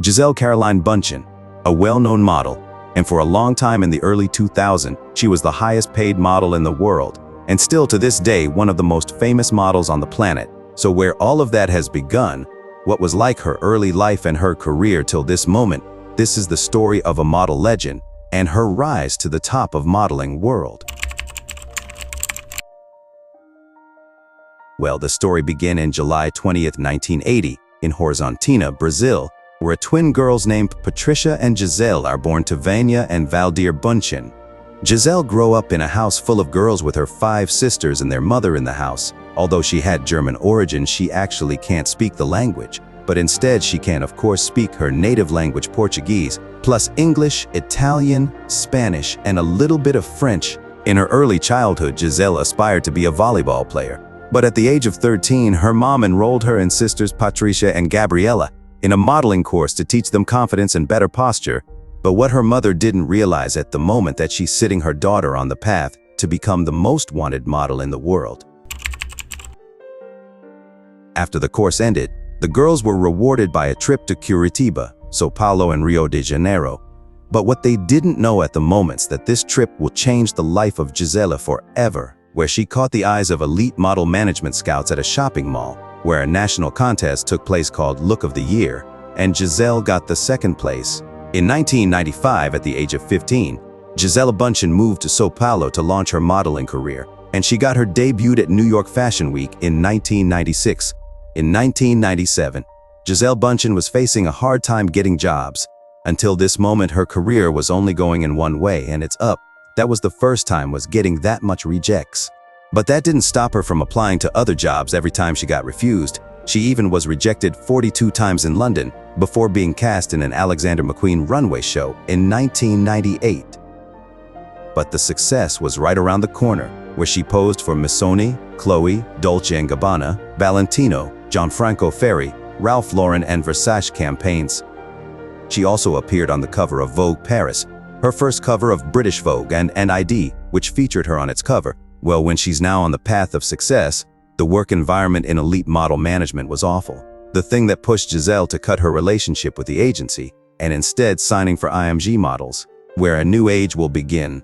Gisele Caroline Bündchen, a well-known model, and for a long time in the early 2000s, she was the highest paid model in the world, and still to this day one of the most famous models on the planet. So where all of that has begun, what was like her early life and her career till this moment, this is the story of a model legend and her rise to the top of modeling world. Well, the story began in July 20th, 1980, in Horizontina, Brazil, where twin girls named Patricia and Gisele are born to Vânia and Valdir Bündchen. Gisele grew up in a house full of girls with her 5 sisters and their mother in the house. Although she had German origin, she actually can't speak the language, but instead she can of course speak her native language Portuguese, plus English, Italian, Spanish, and a little bit of French. In her early childhood, Gisele aspired to be a volleyball player, but at the age of 13, her mom enrolled her and sisters Patricia and Gabriela in a modeling course to teach them confidence and better posture. But what her mother didn't realize at the moment that she's setting her daughter on the path to become the most wanted model in the world. After the course ended, the girls were rewarded by a trip to Curitiba, São Paulo, and Rio de Janeiro. But what they didn't know at the moment's that this trip will change the life of Gisele forever, where she caught the eyes of elite model management scouts at a shopping mall, where a national contest took place called Look of the Year, and Gisele got the second place. In 1995, at the age of 15, Gisele Bündchen moved to São Paulo to launch her modeling career, and she got her debut at New York Fashion Week in 1996. In 1997, Gisele Bündchen was facing a hard time getting jobs. Until this moment, her career was only going in one way, and it's up. That was the first time was getting that much rejects. But that didn't stop her from applying to other jobs every time she got refused. She even was rejected 42 times in London before being cast in an Alexander McQueen runway show in 1998. But the success was right around the corner, where she posed for Missoni, Chloe, Dolce & Gabbana, Valentino, Gianfranco Ferri, Ralph Lauren, and Versace campaigns. She also appeared on the cover of Vogue Paris, her first cover of British Vogue, and NID, which featured her on its cover. Well, when she's now on the path of success, the work environment in elite model management was awful. The thing that pushed Gisele to cut her relationship with the agency and instead signing for IMG Models, where a new age will begin.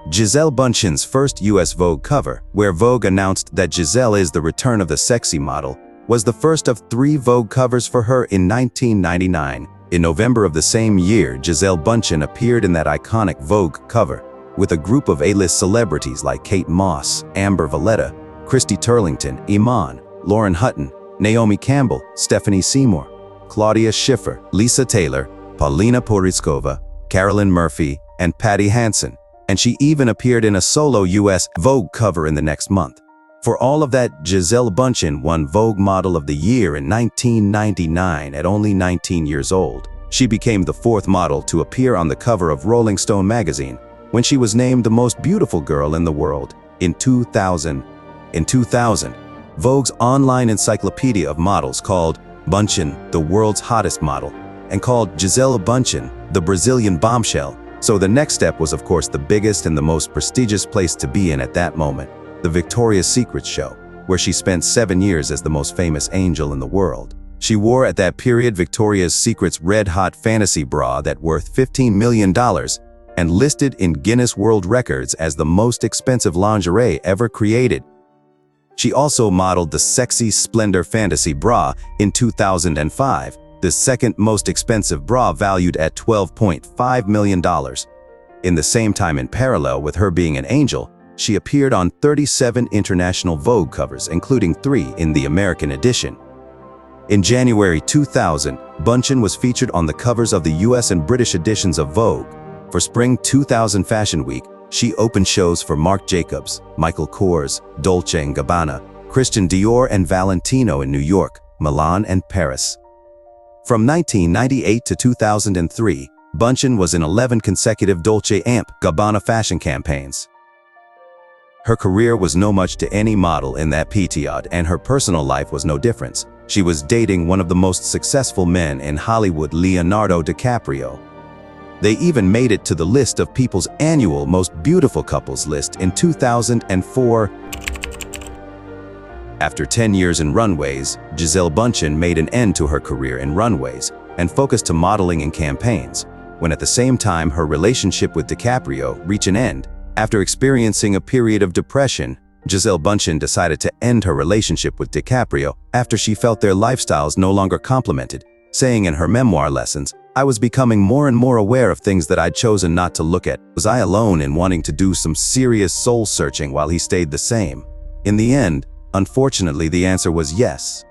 Gisele Bündchen's first US Vogue cover, where Vogue announced that Gisele is the return of the sexy model, was the first of 3 Vogue covers for her in 1999. In November of the same year, Gisele Bündchen appeared in that iconic Vogue cover with a group of A-list celebrities like Kate Moss, Amber Valletta, Christy Turlington, Iman, Lauren Hutton, Naomi Campbell, Stephanie Seymour, Claudia Schiffer, Lisa Taylor, Paulina Porizkova, Carolyn Murphy, and Patty Hansen. And she even appeared in a solo US Vogue cover in the next month. For all of that, Gisele Bündchen won Vogue Model of the Year in 1999 at only 19 years old. She became the 4th model to appear on the cover of Rolling Stone magazine, when she was named the most beautiful girl in the world in 2000. In 2000, Vogue's online encyclopedia of models called Bündchen the world's hottest model, and called Gisele Bündchen the Brazilian bombshell. So the next step was of course the biggest and the most prestigious place to be in at that moment, the Victoria's Secret show, where she spent 7 years as the most famous angel in the world. She wore at that period Victoria's Secret's red-hot fantasy bra that worth $15 million and listed in Guinness World Records as the most expensive lingerie ever created. She also modeled the Sexy Splendor Fantasy Bra in 2005, the second most expensive bra valued at $12.5 million. In the same time, in parallel with her being an angel, she appeared on 37 international Vogue covers, including 3 in the American edition. In January 2000, Bündchen was featured on the covers of the US and British editions of Vogue. For Spring 2000 Fashion Week, she opened shows for Marc Jacobs, Michael Kors, Dolce & Gabbana, Christian Dior, and Valentino in New York, Milan, and Paris. From 1998 to 2003, Bündchen was in 11 consecutive Dolce & Gabbana fashion campaigns. Her career was no match to any model in that period, and her personal life was no different. She was dating one of the most successful men in Hollywood, Leonardo DiCaprio. They even made it to the list of People's annual Most Beautiful Couples list in 2004. After 10 years in runways, Gisele Bündchen made an end to her career in runways and focused to modeling and campaigns, when at the same time her relationship with DiCaprio reached an end. After experiencing a period of depression, Gisele Bündchen decided to end her relationship with DiCaprio after she felt their lifestyles no longer complemented, saying in her memoir lessons, "I was becoming more and more aware of things that I'd chosen not to look at. Was I alone in wanting to do some serious soul-searching while he stayed the same?" In the end, unfortunately, the answer was yes.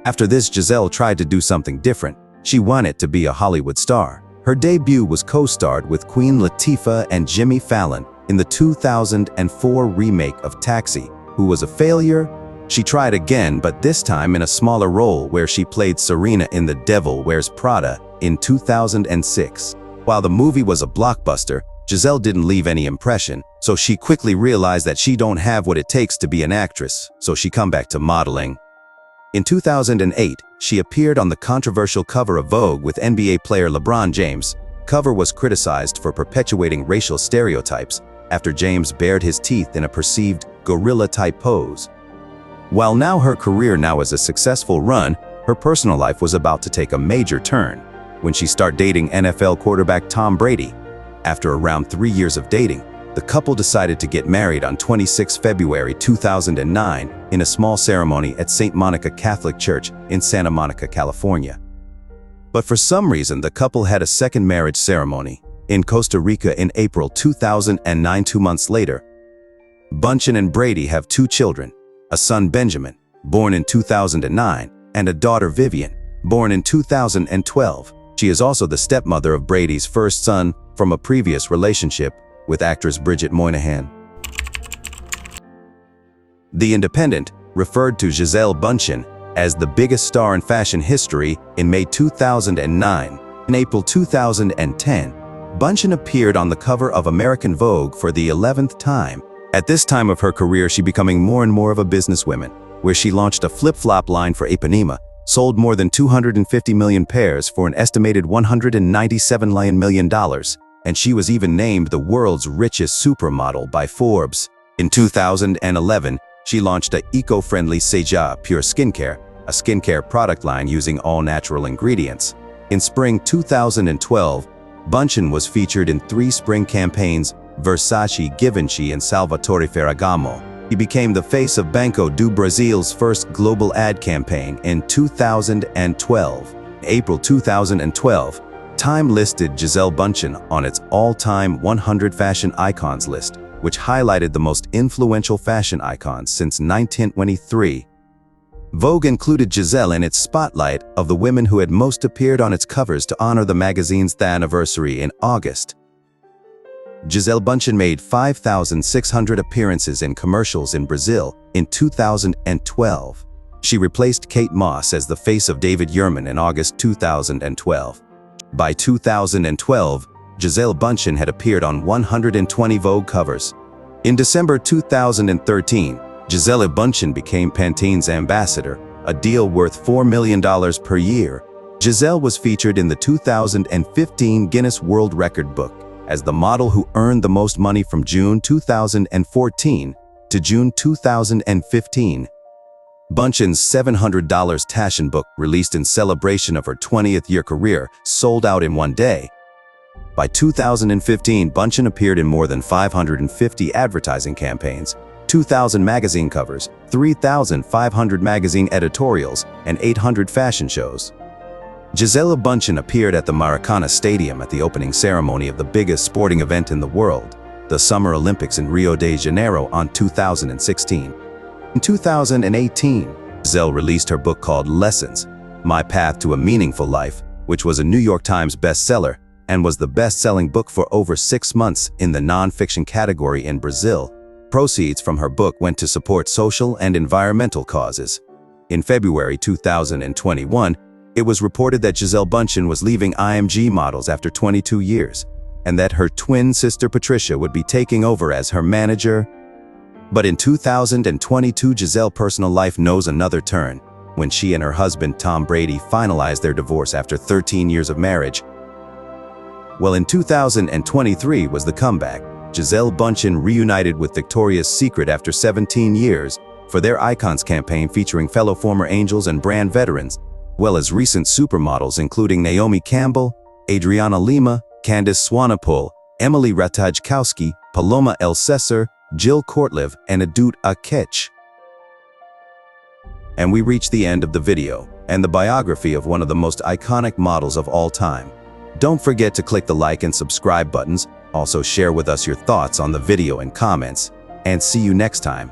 After this, Gisele tried to do something different. She wanted to be a Hollywood star. Her debut was co-starred with Queen Latifah and Jimmy Fallon in the 2004 remake of Taxi, who was a failure. She tried again, but this time in a smaller role where she played Serena in The Devil Wears Prada in 2006. While the movie was a blockbuster, Gisele didn't leave any impression, so she quickly realized that she don't have what it takes to be an actress, so she come back to modeling. In 2008, she appeared on the controversial cover of Vogue with NBA player LeBron James. Cover was criticized for perpetuating racial stereotypes after James bared his teeth in a perceived gorilla-type pose. While now her career is a successful run, her personal life was about to take a major turn when she started dating NFL quarterback Tom Brady. After around 3 years of dating, the couple decided to get married on 26 February 2009 in a small ceremony at St. Monica Catholic Church in Santa Monica, California. But for some reason, the couple had a second marriage ceremony in Costa Rica in April 2009. 2 months later, Bündchen and Brady have 2 children, a son Benjamin, born in 2009, and a daughter Vivian, born in 2012. She is also the stepmother of Brady's first son from a previous relationship with actress Bridget Moynihan. The Independent referred to Gisele Bündchen as the biggest star in fashion history in May 2009. In April 2010, Bündchen appeared on the cover of American Vogue for the 11th time. At this time of her career, she becoming more and more of a businesswoman, where she launched a flip-flop line for Ipanema, sold more than 250 million pairs for an estimated $197 million, and she was even named the world's richest supermodel by Forbes. In 2011, she launched a eco-friendly Seja Pure Skincare, a skincare product line using all-natural ingredients. In spring 2012, Bündchen was featured in 3 spring campaigns: Versace, Givenchy, and Salvatore Ferragamo. He became the face of Banco do Brasil's first global ad campaign in 2012. In April 2012, Time listed Gisele Bündchen on its all-time 100 fashion icons list, which highlighted the most influential fashion icons since 1923. Vogue included Gisele in its spotlight of the women who had most appeared on its covers to honor the magazine's anniversary in August. Gisele Bündchen made 5,600 appearances in commercials in Brazil in 2012. She replaced Kate Moss as the face of David Yurman in August 2012. By 2012, Gisele Bündchen had appeared on 120 Vogue covers. In December 2013, Gisele Bündchen became Pantene's ambassador, a deal worth $4 million per year. Gisele was featured in the 2015 Guinness World Record book as the model who earned the most money from June 2014 to June 2015. Bündchen's $700 Taschen book, released in celebration of her 20th year career, sold out in one day. By 2015, Bündchen appeared in more than 550 advertising campaigns, 2,000 magazine covers, 3,500 magazine editorials, and 800 fashion shows. Gisele Bündchen appeared at the Maracana Stadium at the opening ceremony of the biggest sporting event in the world, the Summer Olympics in Rio de Janeiro in 2016. In 2018, Gisele released her book called Lessons: My Path to a Meaningful Life, which was a New York Times bestseller and was the best-selling book for over 6 months in the non-fiction category in Brazil. Proceeds from her book went to support social and environmental causes. In February 2021, it was reported that Gisele Bündchen was leaving IMG Models after 22 years, and that her twin sister Patricia would be taking over as her manager. But in 2022, Gisele's personal life knows another turn, when she and her husband Tom Brady finalized their divorce after 13 years of marriage. Well, in 2023 was the comeback. Gisele Bündchen reunited with Victoria's Secret after 17 years for their Icons campaign featuring fellow former Angels and brand veterans, well as recent supermodels including Naomi Campbell, Adriana Lima, Candice Swanepoel, Emily Ratajkowski, Paloma El Cesar, Jill Kortlev, and Adut Akech. And we reach the end of the video and the biography of one of the most iconic models of all time. Don't forget to click the like and subscribe buttons. Also share with us your thoughts on the video and comments. And see you next time.